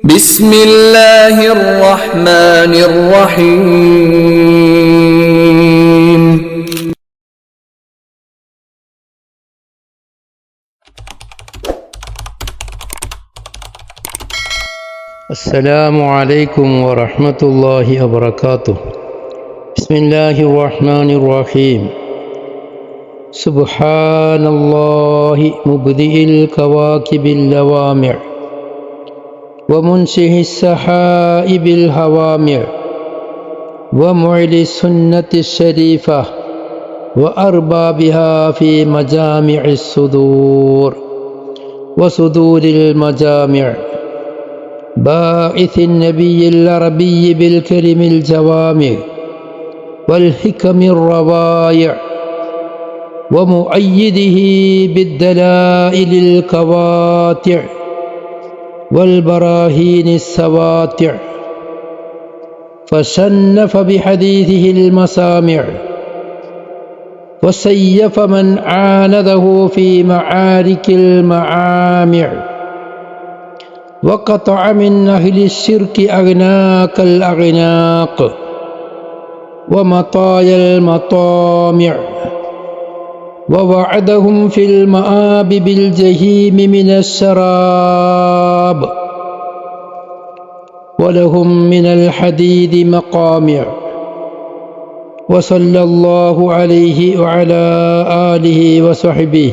بسم الله الرحمن الرحيم. السلام عليكم ورحمة الله وبركاته. بسم الله الرحمن الرحيم. سبحان الله مبدئ الكواكب اللوامع ومنشئ السحائب الهوامع ومعلي السنة الشريفة وأربابها في مجامع الصدور وصدور المجامع، باعث النبي العربي بالكلم الجوامع والحكم الروائع ومؤيده بالدلائل القواطع والبراهين السواطع، فشنف بحديثه المسامع وسيف من عانده في معارك المعامع، وقطع من أهل الشرك أغناك الأغناق ومطايا المطامع، ووعدهم في المآب بالجحيم من الشراب، ولهم من الحديد مقامع. وصلى الله عليه وعلى آله وصحبه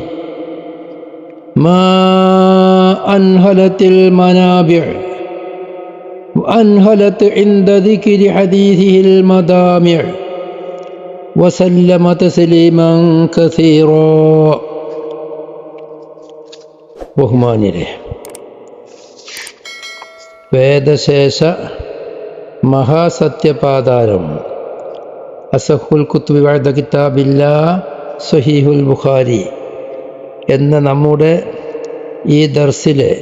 ما أنهلت المنابع وأنهلت عند ذكر حديثه المدامع، وسلم تسليما كثيرا. ബഹുമാന്യരെ, വേദശേഷ മഹാസത്യപാതാരം അസഹുൽ കുത്തുബി ബഅദ കിതാബില്ലാ സഹീഹുൽ ബുഖാരി എന്ന നമ്മുടെ ഈ ദർസിലെ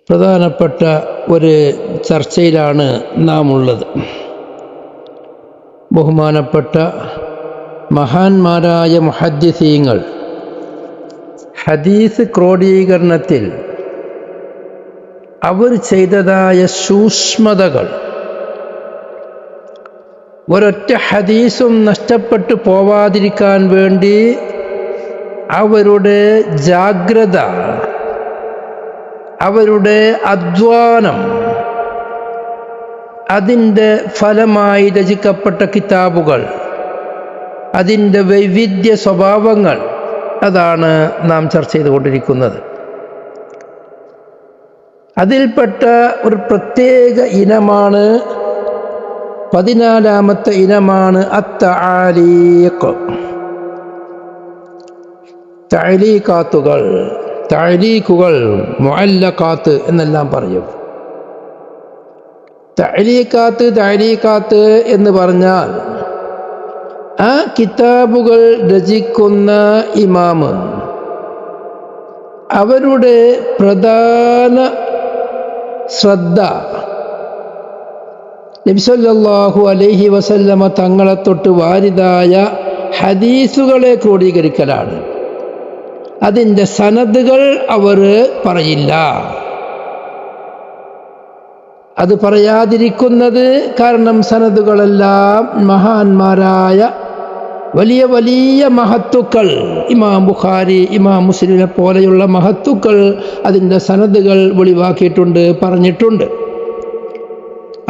പ്രധാനപ്പെട്ട ഒരു ചർച്ചയിലാണ് നാം ഉള്ളത്. ബഹുമാനപ്പെട്ട മഹാന്മാരായ മുഹദ്ദിസീങ്ങൾ ഹദീസ് ക്രോഡീകരണത്തിൽ അവർ ചെയ്തതായ സൂക്ഷ്മതകൾ, ഒരൊറ്റ ഹദീസും നഷ്ടപ്പെട്ടു പോവാതിരിക്കാൻ വേണ്ടി അവരുടെ ജാഗ്രത, അവരുടെ അധ്വാനം, അതിൻ്റെ ഫലമായി രചിക്കപ്പെട്ട കിതാബുകൾ, അതിൻ്റെ വൈവിധ്യ സ്വഭാവങ്ങൾ, അതാണ് നാം ചർച്ച ചെയ്തുകൊണ്ടിരിക്കുന്നത്. അതിൽപ്പെട്ട ഒരു പ്രത്യേക ഇനമാണ് 14-ാമത്തെ ഇനമാണ് അത്തഅലീഖ്, തഅലീഖാത്തുകൾ, തഅലീഖുകൾ, മുഅല്ലഖാത്ത് എന്നെല്ലാം പറയും. തഅലീഖാത്ത് എന്ന് പറഞ്ഞാൽ ആ കിതാബുകൾ രചിക്കുന്ന ഇമാമ് അവരുടെ പ്രധാന ശ്രദ്ധ നബി സല്ലല്ലാഹു അലൈഹി വസല്ലമ തങ്ങളെ തൊട്ട് വാരിദായ ഹദീസുകളെ ക്രോഡീകരിക്കലാണ്. അതിൻ്റെ സനദുകൾ അവർ പറയില്ല. അത് പറയാതിരിക്കുന്നത് കാരണം സനദുകളെല്ലാം മഹാന്മാരായ വലിയ വലിയ മഹത്തുക്കൾ, ഇമാം ബുഖാരി, ഇമാം മുസ്ലിമിനെ പോലെയുള്ള മഹത്തുക്കൾ അതിൻ്റെ സനദുകൾ വെളിവാക്കിയിട്ടുണ്ട്, പറഞ്ഞിട്ടുണ്ട്.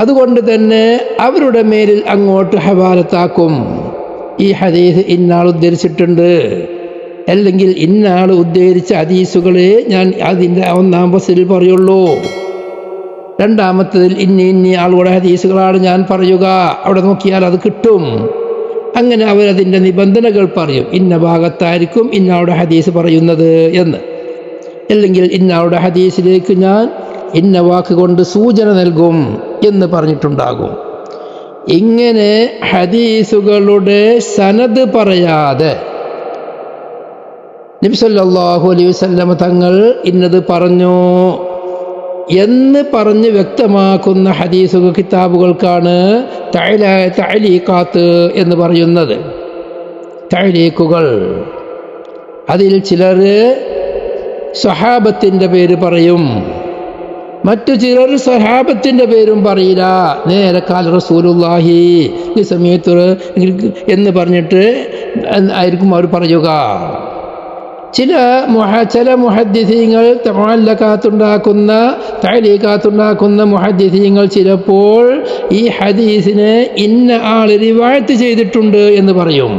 അതുകൊണ്ട് തന്നെ അവരുടെ മേലിൽ അങ്ങോട്ട് ഹവാലത്താക്കും. ഈ ഹദീസ് ഇന്നാൾ ഉദ്ധരിച്ചിട്ടുണ്ട്, അല്ലെങ്കിൽ ഇന്നാൾ ഉദ്ധരിച്ച ഹദീസുകളെ ഞാൻ അതിൻ്റെ 1-ാം ഫസിൽ പറയുള്ളൂ, 2-ാമത്തതിൽ ഇന്ന ആളുകളുടെ ഹദീസുകളാണ് ഞാൻ പറയുക, അവിടെ നോക്കിയാൽ അത് കിട്ടും. അങ്ങനെ അവരതിൻ്റെ നിബന്ധനകൾ പറയും, ഇന്ന ഭാഗത്തായിരിക്കും ഇന്നാളുടെ ഹദീസ് പറയുന്നത് എന്ന്, അല്ലെങ്കിൽ ഇന്നാളുടെ ഹദീസിലേക്ക് ഞാൻ ഇന്ന വാക്ക് കൊണ്ട് സൂചന നൽകും എന്ന് പറഞ്ഞിട്ടുണ്ടാകും. ഇങ്ങനെ ഹദീസുകളുടെ സനദ് പറയാതെ നബി സല്ലല്ലാഹു അലൈഹി വസല്ലം തങ്ങൾ ഇന്നത് പറഞ്ഞു എന്ന് പറഞ്ഞ് വ്യക്തമാക്കുന്ന ഹദീസുകൾ കിതാബുകൾക്കാണ് തഅലീഖാത്ത് എന്ന് പറയുന്നത്. തഅലീഖുകൾ അതിൽ ചിലർ സ്വഹാബത്തിൻ്റെ പേര് പറയും, മറ്റു ചിലർ സ്വഹാബത്തിൻ്റെ പേരും പറയില്ല. നേരെ കാല റസൂലുള്ളാഹി ഈ സമയത്ത് എന്ന് പറഞ്ഞിട്ട് ആയിരിക്കും അവർ പറയുക. ചില മുഹദ്ദിസീങ്ങൾ തഅലീഖാത്തുണ്ടാക്കുന്ന മുഹദ്ദിസീങ്ങൾ ചിലപ്പോൾ ഈ ഹദീസിനെ ഇന്ന ആൾ റിവായത്ത് ചെയ്തിട്ടുണ്ട് എന്ന് പറയും.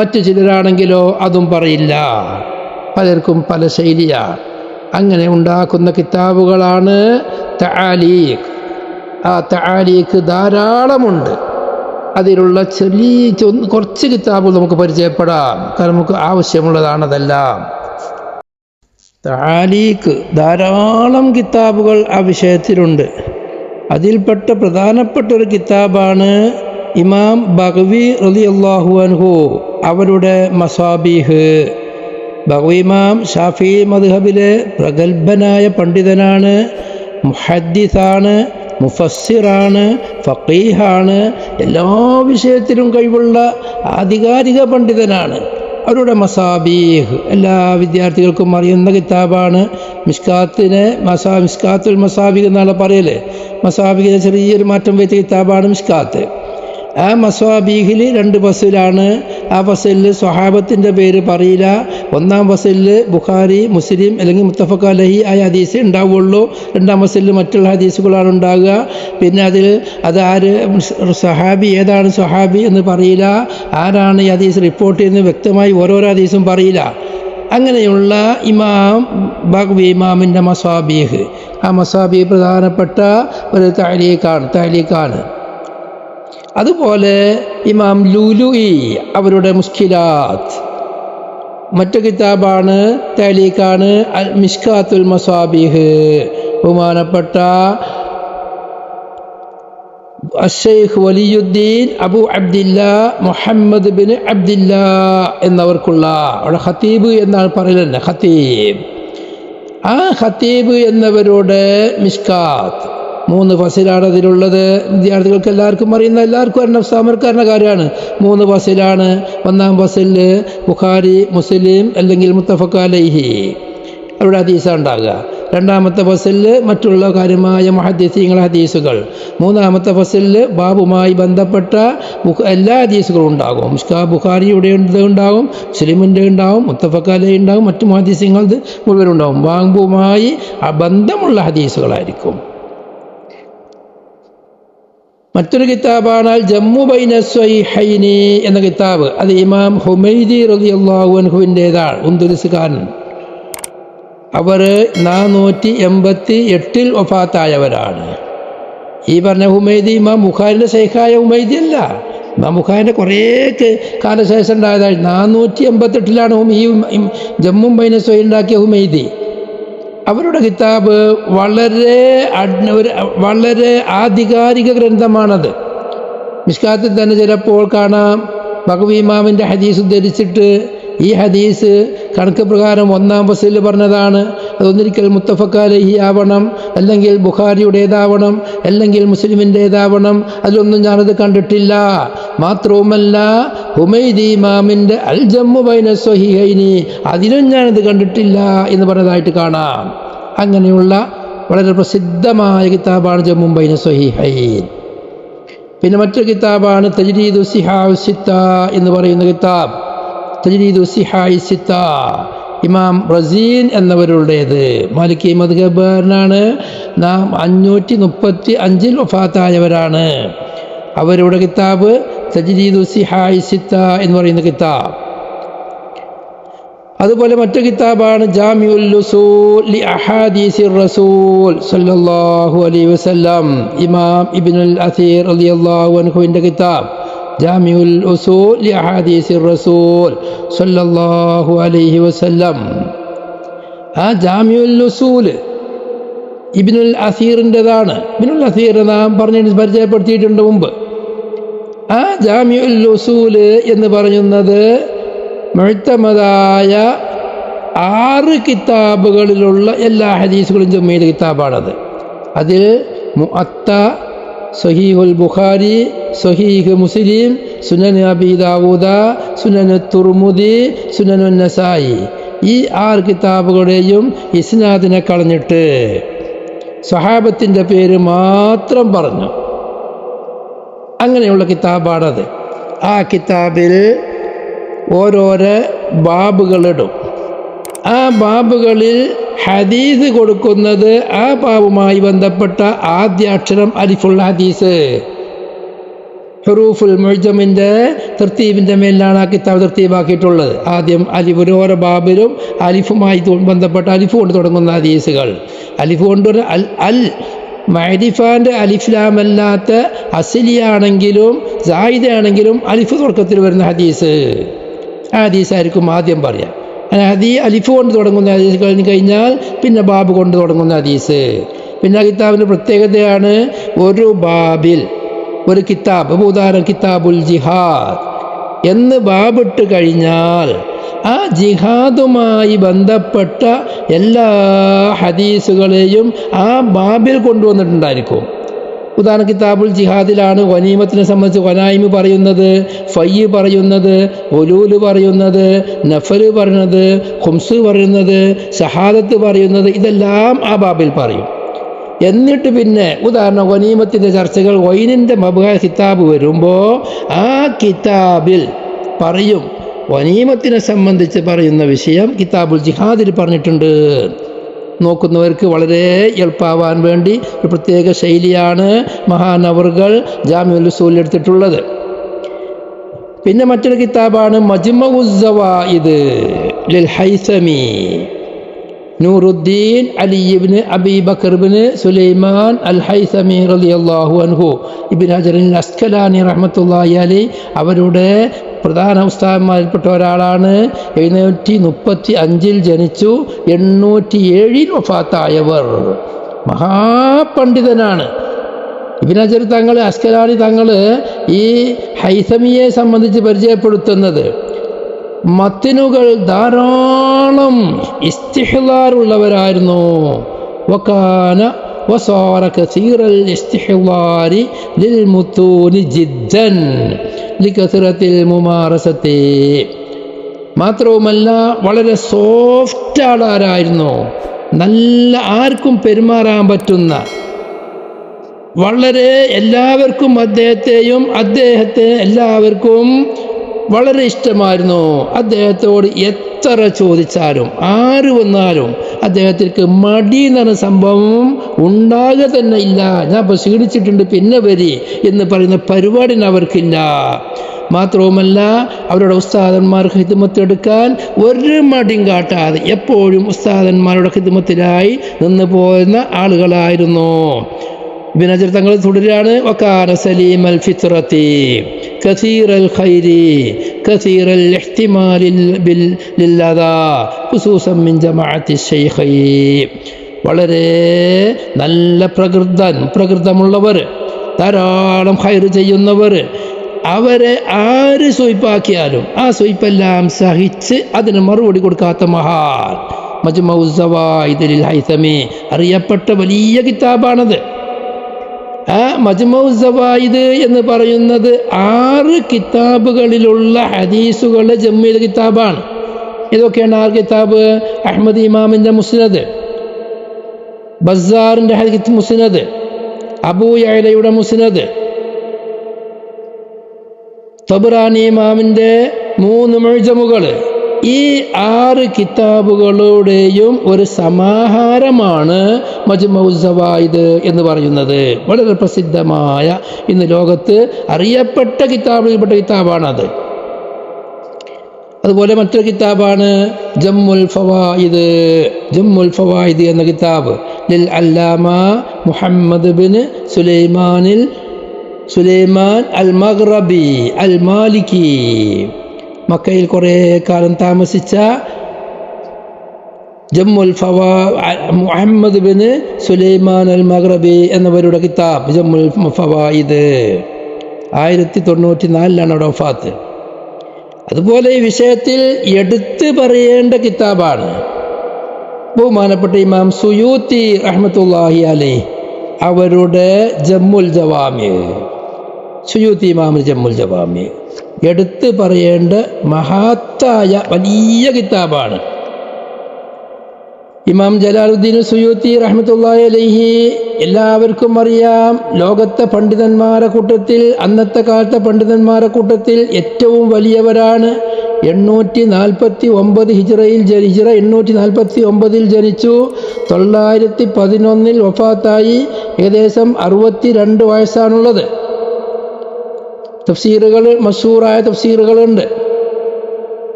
മറ്റു ചിലരാണെങ്കിലോ അതും പറയില്ല. പലർക്കും പല ശൈലിയാണ്. അങ്ങനെ ഉണ്ടാക്കുന്ന കിതാബുകളാണ് തആലീഖ്. ആ തആലീഖ് ധാരാളമുണ്ട്. അതിലുള്ള കുറച്ച് കിതാബുകൾ നമുക്ക് പരിചയപ്പെടാം, കാരണം നമുക്ക് ആവശ്യമുള്ളതാണതെല്ലാം. തആലീഖ് ധാരാളം കിതാബുകൾ ആ വിഷയത്തിലുണ്ട്. അതിൽപ്പെട്ട പ്രധാനപ്പെട്ട ഒരു കിതാബാണ് ഇമാം ബഗ്വി റളിയല്ലാഹു അൻഹു അവരുടെ മസാബീഹ്. ബഗ്വി ഇമാം ഷാഫി മദ്ഹബിലെ പ്രഗത്ഭനായ പണ്ഡിതനാണ്, മുഹദ്ദിസാണ്, മുഫസ്സിറാണ്, ഫഖീഹാണ്, എല്ലാ വിഷയത്തിലും കഴിവുള്ള ആധികാരിക പണ്ഡിതനാണ്. അവരുടെ മസാബീഹ് എല്ലാ വിദ്യാർത്ഥികൾക്കും അറിയുന്ന കിതാബാണ്. മിസ്കാത്തുൽ മസാബിഹ് എന്നാണ് പറയല്. മസാബിഹിന് ചെറിയൊരു മാറ്റം വെച്ച കിതാബാണ് മിസ്കാത്ത്. ആ മസാബീഹിൽ 2 ഫസലാണ്. ആ ഫസലിൽ സ്വഹാബത്തിൻ്റെ പേര് പറയില്ല. ഒന്നാം ഫസലിൽ ബുഖാരി, മുസ്ലിം അല്ലെങ്കിൽ മുത്തഫഖ് അലൈഹി ആയ ഹദീസ് ഉണ്ടാവുള്ളൂ. രണ്ടാം ഫസലിൽ മറ്റുള്ള ഹദീസുകളാണ് ഉണ്ടാകുക. പിന്നെ അതാര് സ്വഹാബി, ഏതാണ് സ്വഹാബി എന്ന് പറയില്ല. ആരാണ് ഈ ഹദീസ് റിപ്പോർട്ട് ചെയ്യുന്നത് വ്യക്തമായി ഓരോരോ ഹദീസും പറയില്ല. അങ്ങനെയുള്ള ഇമാം ബഗ്വി ഇമാമിൻ്റെ മസാബീഹ്, ആ മസാബീഹ് പ്രധാനപ്പെട്ട ഒരു തഅലീഖാണ്. അതുപോലെ ഇമാം ലുലുഇ അവരുടെ മുസ്കിലാത്ത് മറ്റു കിതാബാണ്, തഅലീഖാണ് മിസ്കാത്തുൽ മസാബിഹ്. ബഹുമാനപ്പെട്ട അശ്ശൈഖ് വലിയുദ്ദീൻ അബു അബ്ദില്ലാ മുഹമ്മദ് ബിൻ അബ്ദില്ലാ എന്നവർക്കുള്ള, അവിടെ ഖത്തീബ് എന്നാണ് പറയുന്നത്, ഖത്തീബ്. ആ ഖത്തീബ് എന്നവരുടെ മിസ്കാത്ത് 3 ഫസിലാണ് അതിലുള്ളത്. വിദ്യാർത്ഥികൾക്ക് എല്ലാവർക്കും അറിയുന്ന, എല്ലാവർക്കും അറിയുന്ന സാമർക്കാരൻ്റെ കാര്യമാണ്. 3 ഫസിലാണ്. ഒന്നാം ഫസിൽ ബുഖാരി, മുസ്ലിം അല്ലെങ്കിൽ മുത്തഫഖ് അലൈഹി അവരുടെ ഹദീസാണ് ഉണ്ടാകുക. രണ്ടാമത്തെ ഫസിൽ മറ്റുള്ള കാര്യമായ മുഹദ്ദിസീങ്ങളുടെ ഹദീസുകൾ. മൂന്നാമത്തെ ഫസിൽ ബാബുമായി ബന്ധപ്പെട്ട എല്ലാ ഹദീസുകളും ഉണ്ടാകും. ബുഖാരിയുടെ ഉണ്ടാകും, മുസ്ലിമിൻ്റെ ഉണ്ടാകും, മുത്തഫഖ് അലൈഹി ഉണ്ടാകും, മറ്റു മുഹദ്ദിസീങ്ങളുടെ മുഴുവൻ ഉണ്ടാകും. ബാബുമായി ബന്ധമുള്ള ഹദീസുകളായിരിക്കും. മറ്റൊരു കിതാബാണ് ജമ്മു ബൈന സ്വഹീഹൈനി എന്ന കിതാബ്. അത് ഇമാം ഹുമൈദി റളിയല്ലാഹു അൻഹുവിൻ്റെതാണ്, ഉന്ദുലിസുകാരൻ. അവർ 488 വഫാത്തായവരാണ്. ഈ പറഞ്ഞ ഹുമൈദി ഇമാം ബുഖാരിൻ്റെ ശൈഖായ ഹുമൈദി അല്ല. ഇമാം ബുഖാരിൻ്റെ കുറേ കാലശേഷം ഉണ്ടായതാണ്. 488 ഈ ജമ്മു ബൈന സ്വഹീഹൈനി ഉണ്ടാക്കിയ ഹുമൈദി. അവരുടെ കിതാബ് വളരെ ആധികാരിക ഗ്രന്ഥമാണത്. മിസ്കാത്തിൽ തന്നെ ചിലപ്പോൾ കാണാം ബഗ്വി ഇമാമിൻ്റെ ഹദീസ് ഉദ്ധരിച്ചിട്ട് ഈ ഹദീസ് കണക്ക് പ്രകാരം ഒന്നാം ഫസിൽ പറഞ്ഞതാണ്, അതൊന്നിരിക്കൽ മുത്തഫഖ് അലൈഹി ആവണം, അല്ലെങ്കിൽ ബുഖാരിയുടേതാവണം, അല്ലെങ്കിൽ മുസ്ലിമിൻ്റേതാവണം. അതിലൊന്നും ഞാനത് കണ്ടിട്ടില്ല. മാത്രവുമല്ല ഹുമൈദി ഇമാമിൻ്റെ അൽ ജമ്മു ബൈന സ്വഹീഹൈനി അതിലും ഞാനത് കണ്ടിട്ടില്ല എന്ന് പറഞ്ഞതായിട്ട് കാണാം. അങ്ങനെയുള്ള വളരെ പ്രസിദ്ധമായ കിതാബാണ് ജമ്മു ബൈന സ്വഹീഹൈൻ. പിന്നെ മറ്റൊരു കിതാബാണ് തജ്രീദു സിഹാഹ് സിത്ത എന്ന് പറയുന്ന കിതാബ്. തജ്രീദു സിഹാഹ് സിത്ത ഇമാം റസീൻ എന്നവരുടേത്. മാലിക്കി മദ്ഹബിനാണ്. 535 വഫാത്തായവരാണ്. അവരുടെ കിതാബ് തജ്രീദു സിഹാഹ് സിത്ത എന്ന് പറയുന്ന കിതാബ്. അതുപോലെ മറ്റു കിതാബാണ് ജാമിഉൽ ഉസൂൽ ലി അഹാദീസിർ റസൂൽ സല്ലല്ലാഹു അലൈഹി വസല്ലം. ഇമാം ഇബ്നുൽ അസീർ റളിയല്ലാഹു അൻഹുവിൻ്റെ കിതാബ് ജാമിഉൽ ഉസൂൽ ലി അഹാദീസിർ റസൂൽ സല്ലല്ലാഹു അലൈഹി വസല്ലം. ആ ജാമിഉൽ ഉസൂൽ ഇബ്നുൽ അസീറിൻ്റെതാണ്. ഇബ്നുൽ അസീർ നാം പരിചയപ്പെടുത്തിയിട്ടുണ്ട് മുമ്പ്. ആ ജാമിഉൽ ഉസൂൽ എന്ന് പറയുന്നത് മുഅ്തമദായ 6 കിതാബുകളിലുള്ള എല്ലാ ഹദീസുകളും ജമ്മിയുടെ കിതാബാണത്. അതിൽ മുഅത്ത, സഹീഹുൽ ബുഖാരി, സഹീഹ് മുസ്ലിം, സുനൻ അബീ ദാവൂദ, സുനൻ തുർമുദി, സുനൻ നസായി ഈ 6 കിതാബുകളുടെയും ഇസ്നാദിനെ കളഞ്ഞിട്ട് സ്വഹാബത്തിൻ്റെ പേര് മാത്രം പറഞ്ഞു. അങ്ങനെയുള്ള കിതാബാണത്. ആ കിതാബിൽ ഓരോരോ ബാബുകളിടും. ആ ബാബുകളിൽ ഹദീസ് കൊടുക്കുന്നത് ആ ബാബുമായി ബന്ധപ്പെട്ട ആദ്യ അക്ഷരം അലിഫുള്ള ഹദീസ്. ഹുറൂഫുൽ മുഅ്ജമിൻ്റെ തർത്തീബിൻ്റെ മേലാണ് ആ കിതാബ് തർത്തീബാക്കിയിട്ടുള്ളത്. ആദ്യം അലിഫ്, ഓരോ ബാബിലും അലിഫുമായി ബന്ധപ്പെട്ട അലിഫ് കൊണ്ട് തുടങ്ങുന്ന ഹദീസുകൾ. അലിഫ് കൊണ്ട് അൽ മഅരിഫാൻ്റെ അലിഫ്ലാമല്ലാത്ത അസ്ലിയാണെങ്കിലും സായിദയാണെങ്കിലും അലിഫ് തുടക്കത്തിൽ വരുന്ന ഹദീസ്, ആ ഹദീസായിരിക്കും ആദ്യം പറയാം. അലിഫ് കൊണ്ട് തുടങ്ങുന്ന ഹദീസ് കഴിഞ്ഞ് കഴിഞ്ഞാൽ പിന്നെ ബാബ് കൊണ്ട് തുടങ്ങുന്ന ഹദീസ്. പിന്നെ കിതാബിൻ്റെ പ്രത്യേകതയാണ്, ഒരു ബാബിൽ ഒരു കിതാബ്, ഉദാഹരണം കിതാബുൽ ജിഹാദ് എന്ന് ബാബിട്ട് കഴിഞ്ഞാൽ ആ ജിഹാദുമായി ബന്ധപ്പെട്ട എല്ലാ ഹദീസുകളെയും ആ ബാബിൽ കൊണ്ടുവന്നിട്ടുണ്ടായിരിക്കും. ഉദാഹരണം കിതാബുൽ ജിഹാദിലാണ് ഗനീമത്തിനെ സംബന്ധിച്ച് ഗനായിമ് പറയുന്നത്, ഫയ്യ് പറയുന്നത്, ഉലൂല് പറയുന്നത്, നഫല് പറയുന്നത്, ഖുംസ് പറയുന്നത്, ഷഹാദത്ത് പറയുന്നത്, ഇതെല്ലാം ആ ബാബിൽ പറയും. എന്നിട്ട് പിന്നെ ഉദാഹരണം ഗനീമത്തിൻ്റെ ചർച്ചകൾ വൈനിൻ്റെ മബ്ഹ കിതാബ് വരുമ്പോൾ ആ കിതാബിൽ പറയും ഗനീമത്തിനെ സംബന്ധിച്ച് പറയുന്ന വിഷയം കിതാബുൽ ജിഹാദിൽ പറഞ്ഞിട്ടുണ്ട്. നോക്കുന്നവർക്ക് വളരെ എളുപ്പമാവാൻ വേണ്ടി ഒരു പ്രത്യേക ശൈലിയാണ് മഹാനവറുകൾ ജാമിഉൽ ഉസൂൽ എടുത്തിട്ടുള്ളത്. പിന്നെ മറ്റൊരു കിതാബാണ് മജ്മഉസ് സവായിദ് ലിൽ ഹൈസമി, നൂറുദ്ദീൻ അലി ഇബ്നു അബീ ബക്കർ ഇബ്നു സുലൈമാൻ അൽ ഹൈസമി റളിയല്ലാഹു അൻഹു. ഇബ്നു ഹജറിൻ അസ്കലാനി റഹ്മത്തുള്ളാഹി അലൈഹി അവരുടെ പ്രധാന ഉസ്താദന്മാരിൽപ്പെട്ട ഒരാളാണ്. 735 ജനിച്ചു, 807 വഫാത്തായവർ. മഹാപണ്ഡിതനാണ്. ഇബ്നു ഹജർ തങ്ങൾ, അസ്കലാനി തങ്ങൾ ഈ ഹൈസമിയെ സംബന്ധിച്ച് പരിചയപ്പെടുത്തുന്നത് മത്തിനുകൾ ധാരാളം ഇസ്തിഹ്ലാറുള്ളവരായിരുന്നു. വകാന വസാറ കസീറൽ ഇസ്തിഹ്ലാരി ലിൽ മുത്തൂനി ജിദ്ദൻ ലികസറത്തിൽ മുമാറസത്തി. മാത്രവുമല്ല വളരെ സോഫ്റ്റ് ആളാരായിരുന്നു, നല്ല ആർക്കും പെരുമാറാൻ പറ്റുന്ന, വളരെ എല്ലാവർക്കും അദ്ദേഹത്തെ എല്ലാവർക്കും വളരെ ഇഷ്ടമായിരുന്നു. അദ്ദേഹത്തോട് എത്ര ചോദിച്ചാലും ആര് വന്നാലും അദ്ദേഹത്തിற்கு മടി എന്ന് പറഞ്ഞ സംഭവം ഉണ്ടാകുക തന്നെ ഇല്ല. ഞാൻ ഇപ്പോൾ ക്ഷീണിച്ചിട്ടുണ്ട് പിന്നെ വരി എന്ന് പറയുന്ന പരിപാടിന് അവർക്കില്ല. മാത്രവുമല്ല അവരുടെ ഉസ്താദന്മാർക്ക് ഖിദ്മത്ത് എടുക്കാൻ ഒരു മടിയും കാട്ടാതെ എപ്പോഴും ഉസ്താദന്മാരുടെ ഖിദ്മത്തിനായി നിന്ന് പോകുന്ന ആളുകളായിരുന്നു. ഇബ്നു ഹജർ തങ്ങൾ തുടരാണ്, വകാന സലീമൽ ഫിത്രത്തി കസീറൽ ഖൈരി കസീറൽ ഇഹ്തിമാലിൽ ലില്ലദാ ഖുസൂസൻ മിൻ ജമാഅത്തി ശൈഖൈ. വളരെ നല്ല പ്രകൃതമുള്ളവർ, ധാരാളം ഖൈർ ചെയ്യുന്നവർ, അവരെ ആര് സ്വയ്പാക്കിയാലും ആ സ്വയ്പെല്ലാം സഹിച്ച് അതിന് മറുപടി കൊടുക്കാത്ത മഹാൻ. മജ്മഉസ് സവായിദ് ലിൽ ഹൈസമി അറിയപ്പെട്ട വലിയ കിതാബാണത്. ആ മജ്മഉസ് സവായിദ് എന്ന് പറയുന്നത് 6 കിതാബുകളിലുള്ള ഹദീസുകളുടെ ജമ്മു ചെയ്ത കിതാബാണ്. ഇതൊക്കെയാണ് 6 കിതാബ്. അഹ്മദ് ഇമാമിൻ്റെ മുസ്നദ്, ബസ്സാറിൻ്റെ ഹദീസ് മുസ്നദ്, അബൂ യഅലയുടെ മുസ്നദ്, തബറാനി ഇമാമിൻ്റെ 3 മുഅ്ജമുകൾ. ഈ 6 കിതാബുകളുടെയും ഒരു സമാഹാരമാണ് മജ്മഉസ് സവായിദ് എന്ന് പറയുന്നത്. വളരെ പ്രസിദ്ധമായ, ഇന്ന് ലോകത്ത് അറിയപ്പെട്ട കിതാബിൽപ്പെട്ട കിതാബാണത്. അതുപോലെ മറ്റൊരു കിതാബാണ് ജമ്മുൽ ഫവായിദ് എന്ന കിതാബ് ലിൽ അല്ലാമ മുഹമ്മദ് ബിൻ സുലൈമാൻ അൽ മഗ്റബി അൽ മാലിക്കി. മക്കയിൽ കുറേ കാലം താമസിച്ച മുഹമ്മദ് ബിൻ സുലൈമാൻ അൽ മഗ്റബി എന്നവരുടെ കിതാബ് ജമ്മുൽ ഫവായിദ്. 1094 അവിടെ വഫാത്ത്. അതുപോലെ ഈ വിഷയത്തിൽ എടുത്തു പറയേണ്ട കിതാബാണ് ബഹുമാനപ്പെട്ട ഇമാം സുയൂത്തി റഹ്മത്തുള്ളാഹി അലൈഹി അവരുടെ ജമ്മുൽ ജവാമി. സുയൂത്തി ഇമാമിന് ജമ്മുൽ ജവാമി എടുത്തു പറയേണ്ട മഹത്തായ വലിയ കിതാബാണ്. ഇമാം ജലാലുദ്ദീൻ സുയൂത്തി റഹ്മത്തുള്ളാഹി അലൈഹി എല്ലാവർക്കും അറിയാം, ലോകത്തെ പണ്ഡിതന്മാരെ കൂട്ടത്തിൽ, അന്നത്തെ കാലത്തെ പണ്ഡിതന്മാരെ കൂട്ടത്തിൽ ഏറ്റവും വലിയവരാണ്. 849 ഹിജ്റയിൽ ഹിജ്റ 849 ജനിച്ചു, 911 വഫാത്തായി. ഏകദേശം 62 വയസ്സാണുള്ളത്. തഫ്സീറുകൾ, മശൂറായ തഫ്സീറുകളുണ്ട്.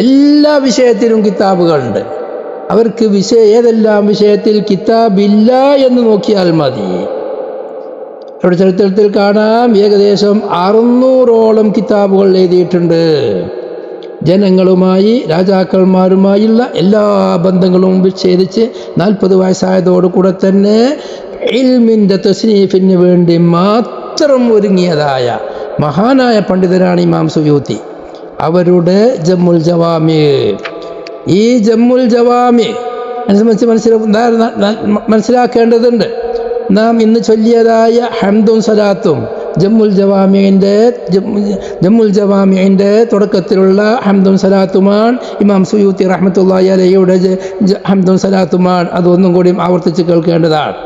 എല്ലാ വിഷയത്തിലും കിതാബുകളുണ്ട്. അവർക്ക് ഏതെല്ലാം വിഷയത്തിൽ കിതാബില്ല എന്ന് നോക്കിയാൽ മതി. അവരുടെ ചരിത്രത്തിൽ കാണാം, ഏകദേശം 600ഓളം കിതാബുകൾ എഴുതിയിട്ടുണ്ട്. ജനങ്ങളുമായി, രാജാക്കന്മാരുമായുള്ള എല്ലാ ബന്ധങ്ങളും വിച്ഛേദിച്ച് 40 വയസ്സായതോടുകൂടെ തന്നെ ഇൽമിൻ്റെ തസ്നീഫിന് വേണ്ടി മാത്രം ഒരുങ്ങിയതായ മഹാനായ പണ്ഡിതനാണ് ഇമാം സുയൂത്തി. അവരുടെ ജമ്മുൽ ജവാമി, ഈ ജമ്മുൽ ജവാമി മനസ്സിലാക്കേണ്ടതുണ്ട്. നാം ഇന്ന് ചൊല്ലിയതായ ഹംദും സലാത്തും ജമ്മുൽ ജവാമിഇൻ്റെ തുടക്കത്തിലുള്ള ഹംദും സലാത്തുമാണ്. ഇമാം സുയൂത്തി റഹ്മത്തുള്ളാഹി അലൈഹിയുടെ ഹംദും സലാത്തുമാണ്. അതൊന്നും കൂടി ആവർത്തിച്ച് കേൾക്കേണ്ടതാണ്.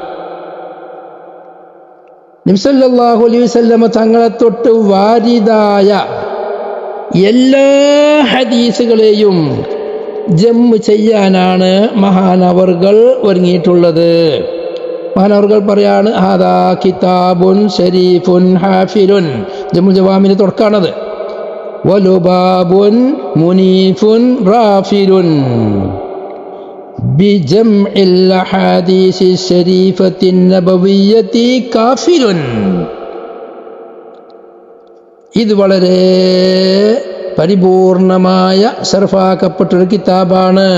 നബി സല്ലല്ലാഹു അലൈഹി വസല്ലമ തങ്ങളെ തൊട്ട് വാരിദായ എല്ലാ ഹദീസുകളെയും ജമ്മ് ചെയ്യാനാണ് മഹാനവർകൾ ഒരുങ്ങിയിട്ടുള്ളത്. മഹാനവർകൾ പറയാണ്, ഹാദാ കിതാബുൻ ഷരീഫുൻ ഹാഫിലുൻ. ജമ്മുൽ ജവാമിന് തുടക്കാണത്. വലുബാബുൻ മുനീഫുൻ റാഫിലുൻ ബിജംഇൽ അഹാദീസി ശരീഫത്തിൻ നബവിയ്യത്തി കാഫിലുൻ. ഇത് വളരെ പരിപൂർണമായ സർഫാക്കപ്പെട്ടൊരു കിതാബാണ്.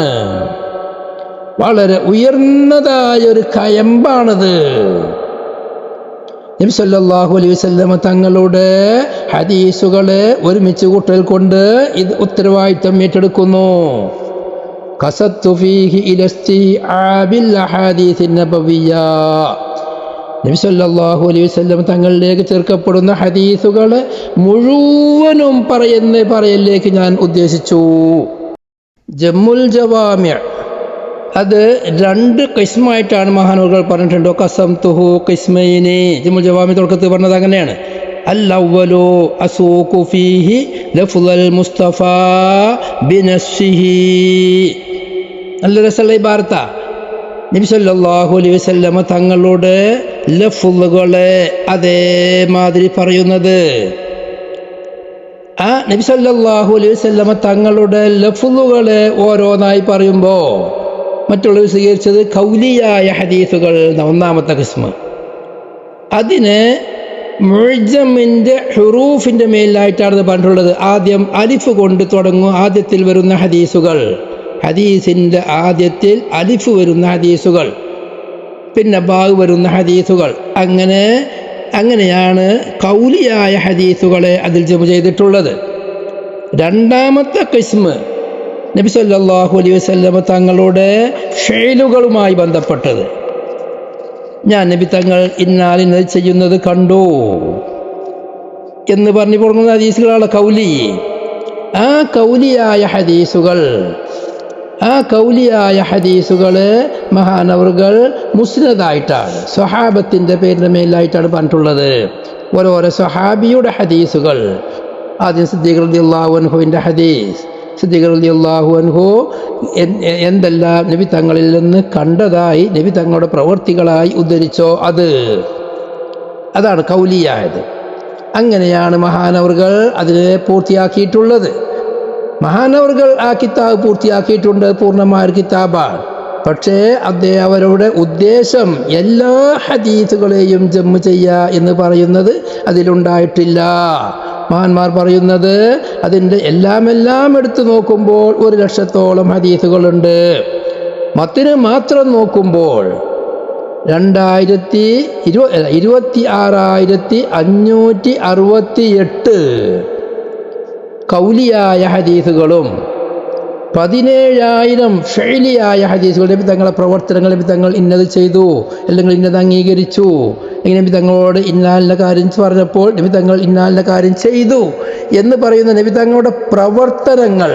വളരെ ഉയർന്നതായൊരു കയമ്പാണത്. നബി സല്ലല്ലാഹു അലൈഹി വസല്ലമ തങ്ങളുടെ ഹദീസുകളെ ഒരുമിച്ച് കൂട്ടൽ കൊണ്ട് ഇത് ഉത്തരവാദിത്തം ഏറ്റെടുക്കുന്നു. ഖസത്തു ഫീഹി ഇലസ്തിആബിൽ അഹാദീസിൻ നബവിയ്യ. നബി സല്ലല്ലാഹു അലൈഹി വസല്ലം തങ്ങളിലേക്ക് ചേർക്കപ്പെടുന്ന ഹദീസുകളെ മുഴുവനും പറയലിലേക്ക് ഞാൻ ഉദ്ദേശിച്ചു. ജമ്മുൽ ജവാമി അത് 2 ഖിസ്മായിട്ടാണ് മഹാനവർകൾ പറഞ്ഞിട്ടുണ്ട്. ഖസംതുഹു ഖിസ്മൈനി. ജമ്മുൽ ജവാമി തുടക്കത്തിൽ പറഞ്ഞത് അങ്ങനെയാണ്. അൽ-അവ്വലു അസൂഖു ഫീഹി ലഫ്ളൽ മുസ്തഫാ ബിനസ്സിഹി. നല്ല രസമുള്ള ഇബാറത്ത. നബി സല്ലല്ലാഹു അലൈഹി വസല്ലമ തങ്ങളുടെ ലഫ്ളുകളെ അതേമാതിരി പറയുന്നത്. ആ നബി സല്ലല്ലാഹു അലൈഹി വസല്ലമ തങ്ങളുടെ ലഫ്ളുകളെ ഓരോന്നായി പറയുമ്പോൾ മറ്റുള്ളവർ സ്വീകരിച്ചത് കൗലിയായ ഹദീസുകൾ, ഒന്നാമത്തെ ഖിസ്മ. അതിന് മുഅ്ജമിൻ്റെ ഹുറൂഫിൻ്റെ മേലായിട്ടാണ് പറഞ്ഞിട്ടുള്ളത്. ആദ്യം അലിഫ് കൊണ്ട് തുടങ്ങും ആദ്യത്തിൽ വരുന്ന ഹദീസുകൾ, ഹദീസിൻ്റെ ആദ്യത്തിൽ അലിഫ് വരുന്ന ഹദീസുകൾ, പിന്നെ ബാഗ് വരുന്ന ഹദീസുകൾ. അങ്ങനെയാണ് കൗലിയായ ഹദീസുകളെ അതിൽ ജമ ചെയ്തിട്ടുള്ളത്. രണ്ടാമത്തെ ഖിസ്മ് നബി സല്ലല്ലാഹു അലൈഹി വസല്ലമ തങ്ങളുടെ ഫിഅലുകളുമായി ബന്ധപ്പെട്ടത്. ഞാൻ നബി തങ്ങൾ ഇന്നാലിന്നത് ചെയ്യുന്നത് കണ്ടു എന്ന് പറഞ്ഞു തുടങ്ങുന്ന ഹദീസുകളാണ് കൗലി. ആ കൗലിയായ ഹദീസുകള് മഹാനവറുകൾ മുസ്നദായിട്ടാണ്, സ്വഹാബത്തിൻ്റെ പേരിൻ്റെ മേലായിട്ടാണ് പറഞ്ഞിട്ടുള്ളത്. ഓരോരോ സ്വഹാബിയുടെ ഹദീസുകൾ. ആദ്യം സിദ്ദീഖ് റളിയല്ലാഹു അൻഹുവിൻ്റെ ഹദീസ്. സിദ്ദീഖ് റളിയല്ലാഹു അൻഹു എന്തെല്ലാം നബി തങ്ങളിൽ നിന്ന് കണ്ടതായി, നബി തങ്ങളുടെ പ്രവർത്തികളായി ഉദ്ധരിച്ചോ അതാണ് കൗലിയായത്. അങ്ങനെയാണ് മഹാനവറുകൾ അതിനെ പൂർത്തിയാക്കിയിട്ടുള്ളത്. മഹാനവറുകൾ ആ കിതാബ് പൂർത്തിയാക്കിയിട്ടുണ്ട്. പൂർണ്ണമായ കിതാബാണ്. പക്ഷേ അവരുടെ ഉദ്ദേശം എല്ലാ ഹദീസുകളെയും ജമ്മ് ചെയ്യുക എന്ന് പറയുന്നത് അതിലുണ്ടായിട്ടില്ല. മഹാന്മാർ പറയുന്നത് അതിൻ്റെ എല്ലാം എടുത്തു നോക്കുമ്പോൾ 1,00,000-ഓളം ഹദീസുകളുണ്ട്. മത്തിന് മാത്രം നോക്കുമ്പോൾ 26,568 കൗലിയായ ഹദീസുകളും 17,000 ഫിഅലിയായ ഹദീസുകൾ. നബി തങ്ങളെ പ്രവർത്തനങ്ങൾ, നബി തങ്ങൾ ഇന്നത് ചെയ്തു, അല്ലെങ്കിൽ ഇന്നത് അംഗീകരിച്ചു, അല്ലെങ്കിൽ നബി തങ്ങളോട് ഇന്നാലിൻ്റെ കാര്യം പറഞ്ഞപ്പോൾ നബി തങ്ങൾ ഇന്നാലിൻ്റെ കാര്യം ചെയ്തു എന്ന് പറയുന്ന നബി തങ്ങളുടെ പ്രവർത്തനങ്ങൾ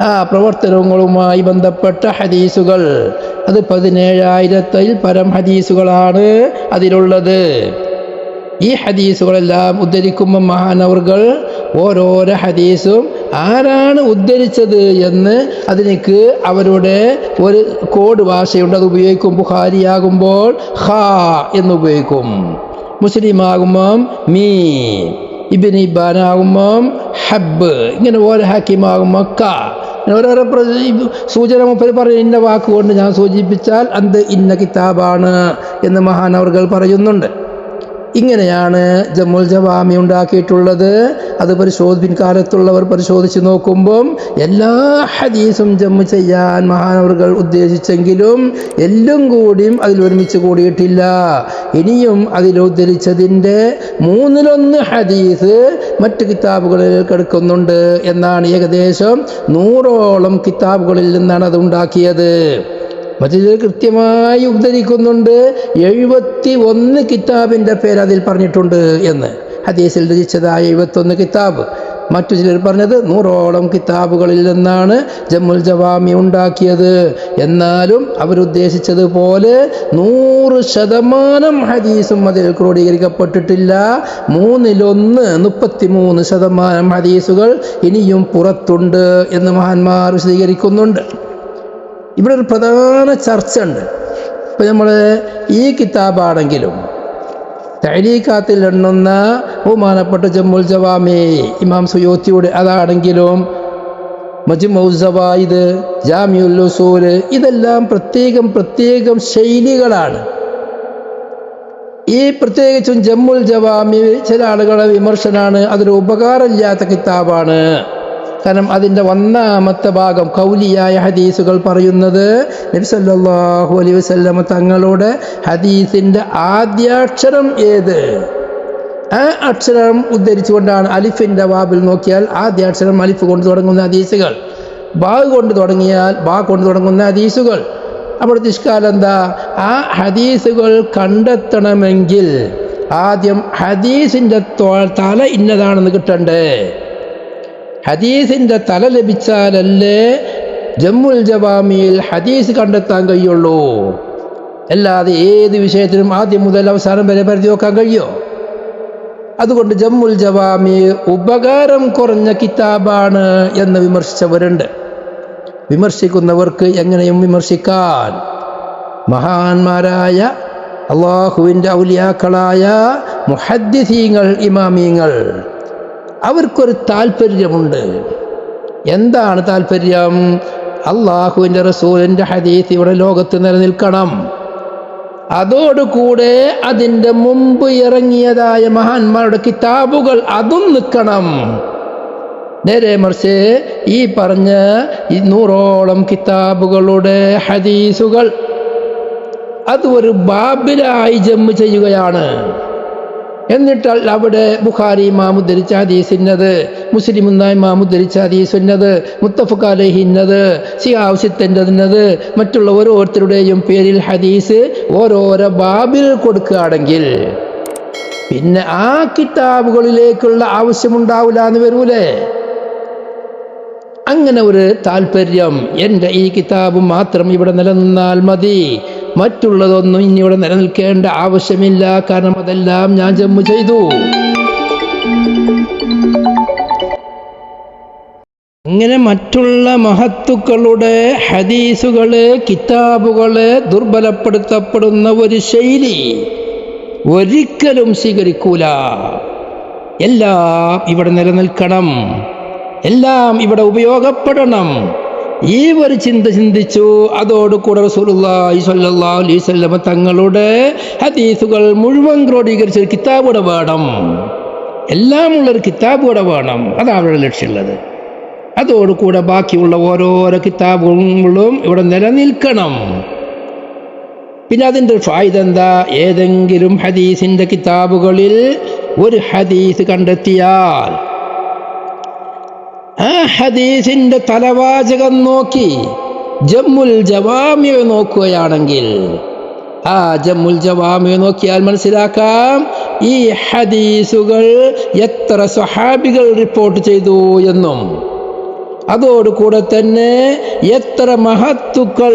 ആ പ്രവർത്തനങ്ങളുമായി ബന്ധപ്പെട്ട ഹദീസുകൾ അത് 17,000-ൽ പരം ഹദീസുകളാണ് അതിലുള്ളത്. ഈ ഹദീസുകളെല്ലാം ഉദ്ധരിക്കുമ്പോൾ മഹാനവറുകൾ ഓരോരോ ഹദീസും ആരാണ് ഉദ്ധരിച്ചത് എന്ന് അതിലേക്ക് അവരുടെ ഒരു കോഡ് ഭാഷയുണ്ട്, അത് ഉപയോഗിക്കും. ബുഖാരിയാകുമ്പോൾ ഖാ എന്ന് ഉപയോഗിക്കും, മുസ്ലിം ആകുമ്പം മീ, ഇബ്നു ഹിബ്ബാൻ ആകുമ്പം ഹബ്ബ്, ഇങ്ങനെ ഓരോ ഹക്കീമാകുമ്പോൾ ക, ഓരോരോ സൂചന മുപ്പര് പറയും. ഇന്ന വാക്കുകൊണ്ട് ഞാൻ സൂചിപ്പിച്ചാൽ അത് ഇന്ന കിതാബാണ് എന്ന് മഹാനവറുകൾ പറയുന്നുണ്ട്. ഇങ്ങനെയാണ് ജമ്മുൽ ജവാമി ഉണ്ടാക്കിയിട്ടുള്ളത്. അത് പിൻകാലത്തുള്ളവർ പരിശോധിച്ച് നോക്കുമ്പം എല്ലാ ഹദീസും ജമ്മു ചെയ്യാൻ മഹാനവറുകൾ ഉദ്ദേശിച്ചെങ്കിലും എല്ലാം കൂടിയും അതിൽ ഒരുമിച്ച് കൂടിയിട്ടില്ല. ഇനിയും അതിൽ ഉദ്ധരിച്ചതിൻ്റെ 1/3 ഹദീസ് മറ്റ് കിതാബുകളിൽ കിടക്കുന്നുണ്ട് എന്നാണ്. ഏകദേശം 100ഓളം കിതാബുകളിൽ നിന്നാണ് അത് ഉണ്ടാക്കിയത്. മറ്റു കൃത്യമായി ഉദ്ധരിക്കുന്നുണ്ട്. 71 കിതാബിൻ്റെ പേര് അതിൽ പറഞ്ഞിട്ടുണ്ട് എന്ന്. ഹദീസിൽ രചിച്ചതായ 71 കിതാബ്. മറ്റു ചിലർ പറഞ്ഞത് 100ഓളം കിതാബുകളിൽ നിന്നാണ് ജമ്മുൽ ജവാമി ഉണ്ടാക്കിയത്. എന്നാലും അവരുദ്ദേശിച്ചതുപോലെ 100% ഹദീസും അതിൽ ക്രോഡീകരിക്കപ്പെട്ടിട്ടില്ല. 1/3 33% ഹദീസുകൾ ഇനിയും പുറത്തുണ്ട് എന്ന് മഹാന്മാർ വിശദീകരിക്കുന്നുണ്ട്. ഇവിടെ ഒരു പ്രധാന ചർച്ച ഉണ്ട്. ഇപ്പം നമ്മൾ ഈ കിതാബാണെങ്കിലും തഅലീഖാത്തിൽ എണ്ണുന്ന ബഹുമാനപ്പെട്ട ജമ്മുൽ ജവാമി ഇമാം സുയൂത്തിയുടെ അതാണെങ്കിലും മജ്മുഉസ് സവായിദ്, ജാമിഉൽ ഉസൂൽ, ഇതെല്ലാം പ്രത്യേകം ശൈലികളാണ്. ഈ പ്രത്യേകിച്ചും ജമ്മുൽ ജവാമി ചില ആളുകളുടെ വിമർശനമാണ്, അതൊരു ഉപകാരമില്ലാത്ത കിതാബാണ്. കാരണം അതിൻ്റെ 1-ാമത്തെ ഭാഗം കൗലിയായ ഹദീസുകൾ പറയുന്നത് നബി സല്ലല്ലാഹു അലൈഹി വസല്ലം തങ്ങളുടെ ഹദീസിൻ്റെ ആദ്യാക്ഷരം ഏത്, ആ അക്ഷരം ഉദ്ധരിച്ചുകൊണ്ടാണ്. അലിഫിൻ്റെ വാബിൽ നോക്കിയാൽ ആദ്യാക്ഷരം അലിഫ് കൊണ്ട് തുടങ്ങുന്ന ഹദീസുകൾ, ബാ കൊണ്ട് തുടങ്ങിയാൽ ബാ കൊണ്ട് തുടങ്ങുന്ന ഹദീസുകൾ. അവിടുത്തെ ഇഷ്കാലം എന്താ? ആ ഹദീസുകൾ കണ്ടെത്തണമെങ്കിൽ ആദ്യം ഹദീസിൻ്റെ തല ഇന്നതാണെന്ന് കിട്ടണ്ടേ. ഹദീസിൻ്റെ തല ലഭിച്ചാലല്ലേ ജമ്മുൽ ജവാമിയിൽ ഹദീസ് കണ്ടെത്താൻ കഴിയുള്ളൂ. അല്ലാതെ ഏത് വിഷയത്തിനും ആദ്യം മുതൽ അവസാനം വരെ പരിധി നോക്കാൻ കഴിയുമോ? അതുകൊണ്ട് ജമ്മുൽ ജവാമി ഉപകാരം കുറഞ്ഞ കിതാബാണ് എന്ന് വിമർശിച്ചവരുണ്ട്. വിമർശിക്കുന്നവർക്ക് എങ്ങനെയും വിമർശിക്കാൻ. മഹാന്മാരായ അള്ളാഹുവിൻ്റെ ഔലിയാക്കളായ മുഹദ്ദിസീങ്ങൾ, ഇമാമീങ്ങൾ, അവർക്കൊരു താല്പര്യമുണ്ട്. എന്താണ് താല്പര്യം? അള്ളാഹുവിൻ്റെ റസൂലിൻ്റെ ഹദീസ് ഇവിടെ ലോകത്ത് നിലനിൽക്കണം. അതോടുകൂടെ അതിൻ്റെ മുമ്പ് ഇറങ്ങിയതായ മഹാന്മാരുടെ കിതാബുകൾ അതും നിൽക്കണം. നേരെ മറിച്ച് ഈ പറഞ്ഞ 100ഓളം കിതാബുകളുടെ ഹദീസുകൾ അത് ഒരു ബാബിലായി ജമ്മു ചെയ്യുകയാണ്. എന്നിട്ട് അവിടെ ബുഖാരി ഇമാം ഉദ്ധരിച്ച ഹദീസിന്നത്, മുസ്ലിം ഇമാം ഉദ്ധരിച്ച ഹദീസിന്നത്, മുത്തഫഖ് അലൈഹി ഇന്നത്, ശിഹാബ് സിത്തൻ്റെത്, മറ്റുള്ള ഓരോരുത്തരുടെയും പേരിൽ ഹദീസ് ഓരോരോ ബാബിൽ കൊടുക്കുകയാണെങ്കിൽ പിന്നെ ആ കിതാബുകളിലേക്കുള്ള ആവശ്യമുണ്ടാവില്ല എന്ന് വരൂലേ. അങ്ങനെ ഒരു താല്പര്യം, എൻ്റെ ഈ കിതാബ് മാത്രം ഇവിടെ നിലനിന്നാൽ മതി, മറ്റുള്ളതൊന്നും ഇനി ഇവിടെ നിലനിൽക്കേണ്ട ആവശ്യമില്ല, കാരണം അതെല്ലാം ഞാൻ ജമ്മു ചെയ്തു. അങ്ങനെ മറ്റുള്ള മഹത്തുക്കളുടെ ഹദീസുകള്, കിതാബുകള് ദുർബലപ്പെടുത്തപ്പെടുന്ന ഒരു ശൈലി ഒരിക്കലും സ്വീകരിക്കൂല. എല്ലാം ഇവിടെ നിലനിൽക്കണം, എല്ലാം ഇവിടെ ഉപയോഗപ്പെടണം. ഈ ഒരു ചിന്ത ചിന്തിച്ചു. അതോടുകൂടെ റസൂലുള്ളാഹി സ്വല്ലല്ലാഹു അലൈഹി വസല്ലം തങ്ങളുടെ ഹദീസുകൾ മുഴുവൻ ക്രോഡീകരിച്ചൊരു കിതാബ് ഇവിടെ വേണം, എല്ലാം ഉള്ളൊരു കിതാബ് ഇവിടെ വേണം. അതാണ് അവരുടെ ലക്ഷ്യമുള്ളത്. അതോടുകൂടെ ബാക്കിയുള്ള ഓരോരോ കിതാബുകളും ഇവിടെ നിലനിൽക്കണം. പിന്നെ അതിൻ്റെ ഫായിദ എന്താ? ഏതെങ്കിലും ഹദീസിൻ്റെ കിതാബുകളിൽ ഒരു ഹദീസ് കണ്ടെത്തിയാൽ ആ ഹദീസിൻ്റെ തലവാചകം നോക്കി ജമ്മുൽ ജവാമി നോക്കുകയാണെങ്കിൽ, ആ ജമ്മുൽ ജവാമി നോക്കിയാൽ മനസ്സിലാക്കാം ഈ ഹദീസുകൾ എത്ര സ്വഹാബികൾ റിപ്പോർട്ട് ചെയ്തു എന്നും അതോടുകൂടെ തന്നെ എത്ര മഹത്തുക്കൾ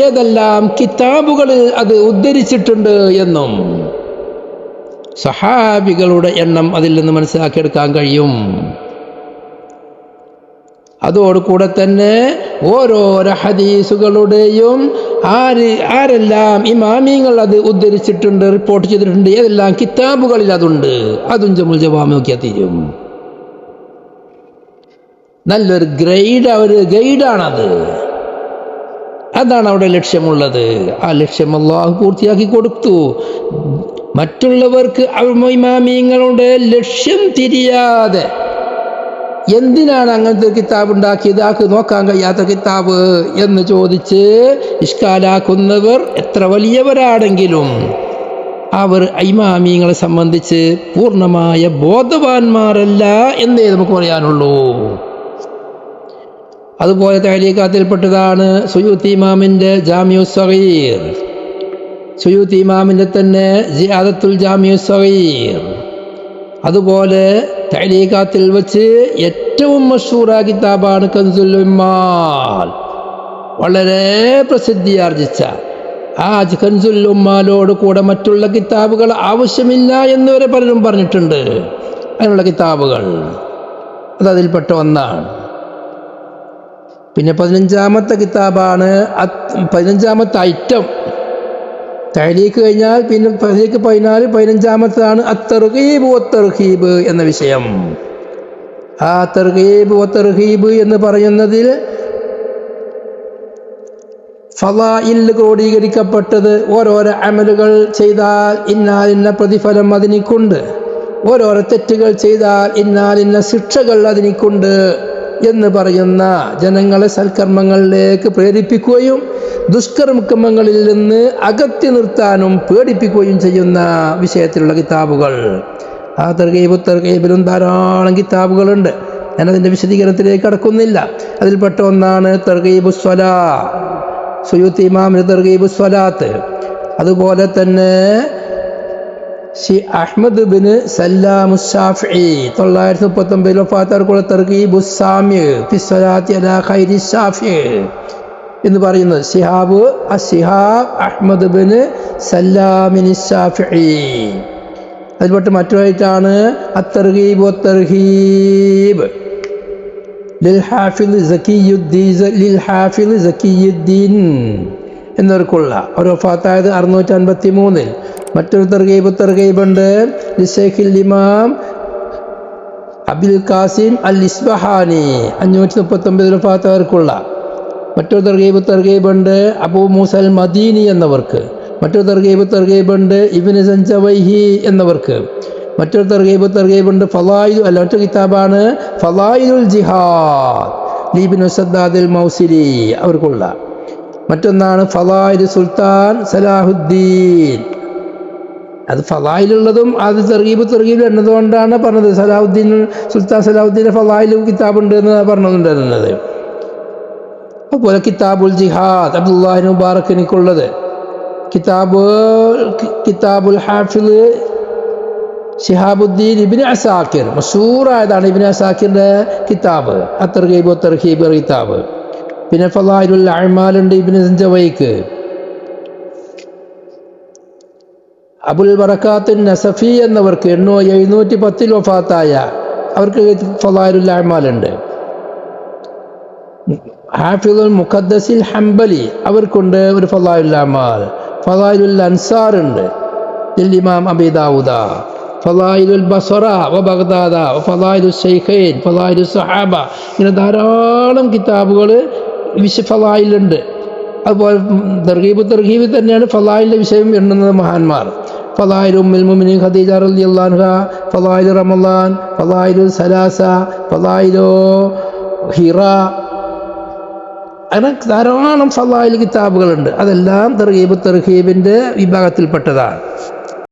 ഏതെല്ലാം കിതാബുകളിൽ അത് ഉദ്ധരിച്ചിട്ടുണ്ട് എന്നും സഹാബികളുടെ എണ്ണം അതിൽ നിന്ന് മനസ്സിലാക്കിയെടുക്കാൻ കഴിയും. അതോടുകൂടെ തന്നെ ഓരോരോ ഹദീസുകളുടെയും ആരെല്ലാം ഇമാമിങ്ങൾ അത് ഉദ്ധരിച്ചിട്ടുണ്ട്, റിപ്പോർട്ട് ചെയ്തിട്ടുണ്ട്, ഏതെല്ലാം കിതാബുകളിൽ അതുണ്ട്, അതും ജമുൽ ജവാമി നോക്കിയാൽ തീരും. നല്ലൊരു ഗൈഡാണത്. അതാണ് അവിടെ ലക്ഷ്യമുള്ളത്. ആ ലക്ഷ്യം അല്ലാഹു പൂർത്തിയാക്കി കൊടുത്തു. മറ്റുള്ളവർക്ക് ഇമാമിങ്ങളുടെ ലക്ഷ്യം തിരിയാതെ എന്തിനാണ് അങ്ങനത്തെ കിതാബ് ഉണ്ടാക്കിയത്, ആക്ക് നോക്കാൻ കഴിയാത്ത കിതാബ് എന്ന് ചോദിച്ച് ഇഷ്കാലാക്കുന്നവർ എത്ര വലിയവരാണെങ്കിലും അവർ ഇമാമിങ്ങളെ സംബന്ധിച്ച് പൂർണ്ണമായ ബോധവാന്മാരല്ല എന്നേ നമുക്ക് പറയാനുള്ളൂ. അതുപോലെ തഅലീഖാത്തിൽപ്പെട്ടതാണ് സുയൂത്തി ഇമാമിൻ്റെ ജാമിഉ സഗീർ, സുയൂത്തി ഇമാമിൻ്റെ തന്നെ സിയാദത്തുൽ ജാമിഉ സഗീർ. അതുപോലെ തഅലീഖാത്തിൽ വെച്ച് ഏറ്റവും മശഹൂറായ കിതാബാണ് കൻസുൽ ഉമ്മാൽ, വളരെ പ്രസിദ്ധിയാർജിച്ച ആ കൻസുൽ ഉമ്മാലോട് കൂടെ മറ്റുള്ള കിതാബുകൾ ആവശ്യമില്ല എന്നുവരെ പലരും പറഞ്ഞിട്ടുണ്ട്. അതിനുള്ള കിതാബുകൾ അതതിൽപ്പെട്ട ഒന്നാണ്. പിന്നെ 15ാമത്തെ കിതാബാണ് 15ാമത്തെ ഐറ്റം. തഅലീഖ് കഴിഞ്ഞാൽ പിന്നെ തഅലീഖ് 14, 15ാമത്തേതാണ് അത്തർഗീബ് വത്തർഹീബ് എന്ന വിഷയം. ആ തർഗീബ് വത്തർഹീബ് എന്ന് പറയുന്നതിൽ ഫളാഇൽ ക്രോഡീകരിക്കപ്പെട്ടത് ഓരോരോ അമലുകൾ ചെയ്താൽ ഇന്നാലിന്ന പ്രതിഫലം അതിനിക്കുണ്ട്, ഓരോരോ തെറ്റുകൾ ചെയ്താൽ ഇന്നാലിന്ന ശിക്ഷകൾ അതിനിക്കുണ്ട് എന്ന് പറയുന്ന ജനങ്ങളെ സൽക്കർമ്മങ്ങളിലേക്ക് പ്രേരിപ്പിക്കുകയും ദുഷ്കർമ്മങ്ങളിൽ നിന്ന് അകറ്റി നിർത്താനും പേടിപ്പിക്കുകയും ചെയ്യുന്ന വിഷയത്തിലുള്ള കിതാബുകൾ. ആ തർഗീബിലും ധാരാളം കിതാബുകളുണ്ട്. ഞാനതിൻ്റെ വിശദീകരണത്തിലേക്ക് കടക്കുന്നില്ല. അതിൽപ്പെട്ട ഒന്നാണ് തർഗീബു സ്വലാ, സുയൂത്തി ഇമാമിന് തർഗീബു സ്വലാത്ത്. അതുപോലെ തന്നെ അഹ്മദ് ബിൻ സല്ലാം ശാഫിഈ 939 വഫാത്താർക്കുള്ള തർഗീബു സാമി ഫി സ്വലാത്തി അലാ ഖൈരി ശാഫിഈ എന്ന് പറയുന്നത് ശിഹാബ് അഹ്മദ് ബിൻ സല്ലാമിൻ ശാഫിഈ. അതിൽപ്പെട്ട് മറ്റൊരായിട്ടാണ് അത്തർഗീബ് വത്തർഹീബ് ലിൽ ഹാഫിദ് സക്കിയുദ്ദീൻ എന്നവർക്കുള്ള ഒരു വഫാത്തായത് 653. മറ്റൊരു തർഗീബുണ്ട് ലിശൈഖിൽ ഇമാം അബുൽ ഖാസിം അൽ ഇസ്ബഹാനി 539 വഫാത്തായവർക്കുള്ള. മറ്റൊരു തർഗീബുണ്ട് അബൂ മൂസൽ മദീനി എന്നവർക്ക്. മറ്റൊരു തർഗീബുണ്ട് ഇബ്നു സഞ്ചവൈഹി എന്നവർക്ക്. മറ്റൊരു തർഗീബുണ്ട് മറ്റൊരു കിതാബാണ് ഫളായിലുൽ ജിഹാദ് ഇബ്നു സദ്ദാദിൽ മൗസിലി അവർക്കുള്ള. മറ്റൊന്നാണ് ഫളായിലു സുൽത്താൻ സലാഹുദ്ദീൻ. അത് ഫളായിലുള്ളതും അത് തർഗീബ് എന്നതുകൊണ്ടാണ് പറഞ്ഞത്. സുൽത്താൻ സലാഹുദ്ദീൻ്റെ ഫളായിലു കിതാബുണ്ട് എന്ന് പറഞ്ഞിട്ടുണ്ടായിരുന്നത്. അതുപോലെ കിതാബുൽ ജിഹാദ് അബ്ദുല്ലാഹിബ്നു മുബാറക്കിനുള്ളത്. കിതാബുൽ ഹാഫിദ് ശിഹാബുദ്ദീൻ ഇബ്നു അസാക്കിർ, മശഹൂറായതാണ് ഇബ്നു അസാക്കിറിൻ്റെ കിതാബ് അത്തർഗീബ് വത്തർഹീബ് കിതാബ്. പിന്നെ ഫളായിലുൽ അഅ്മാലുണ്ട് ഇബ്നു സഞ്ചവൈക്ക്. അബുൽ ബറക്കാത്ത് നസഫി എന്നവർക്ക് 710 വഫാത്തായ അവർക്ക് ഫളായിലുൽ അഅ്മാലുണ്ട്. ഹാഫിദുൽ മുഖദ്ദസിൽ ഹംബലി അവർക്കുണ്ട് ഒരു ഫളായിലുൽ അഅ്മാൽ. ഫളായിലുൽ അൻസാർ ഉണ്ട് ഇമാം അബീ ദാവൂദ. ഫളായിലുൽ ബസറ വ ബഗ്ദാദ ഫളായിലുൽ ശൈഖൈൻ ഫളായിലുൽ സഹാബ, ഇങ്ങനെ ധാരാളം കിതാബുകൾ ഫളായിലുണ്ട്. അതുപോലെ തർഗീബ് തന്നെയാണ് ഫളായിലിൻ്റെ വിഷയം എണ്ണുന്നത് മഹാന്മാർ. ഫളായിലു ഉമ്മുൽ മുഅ്മിനീൻ ഖദീജ റളിയല്ലാഹു അൻഹാ, ഫളായിലു റമളാൻ, ഫളായിലു സലാസ, ഫളായിലു ഹിറ, അങ്ങനെ ധാരാളം ഫളായിൽ കിതാബുകളുണ്ട്. അതെല്ലാം തർഗീബിൻ്റെ വിഭാഗത്തിൽപ്പെട്ടതാണ്.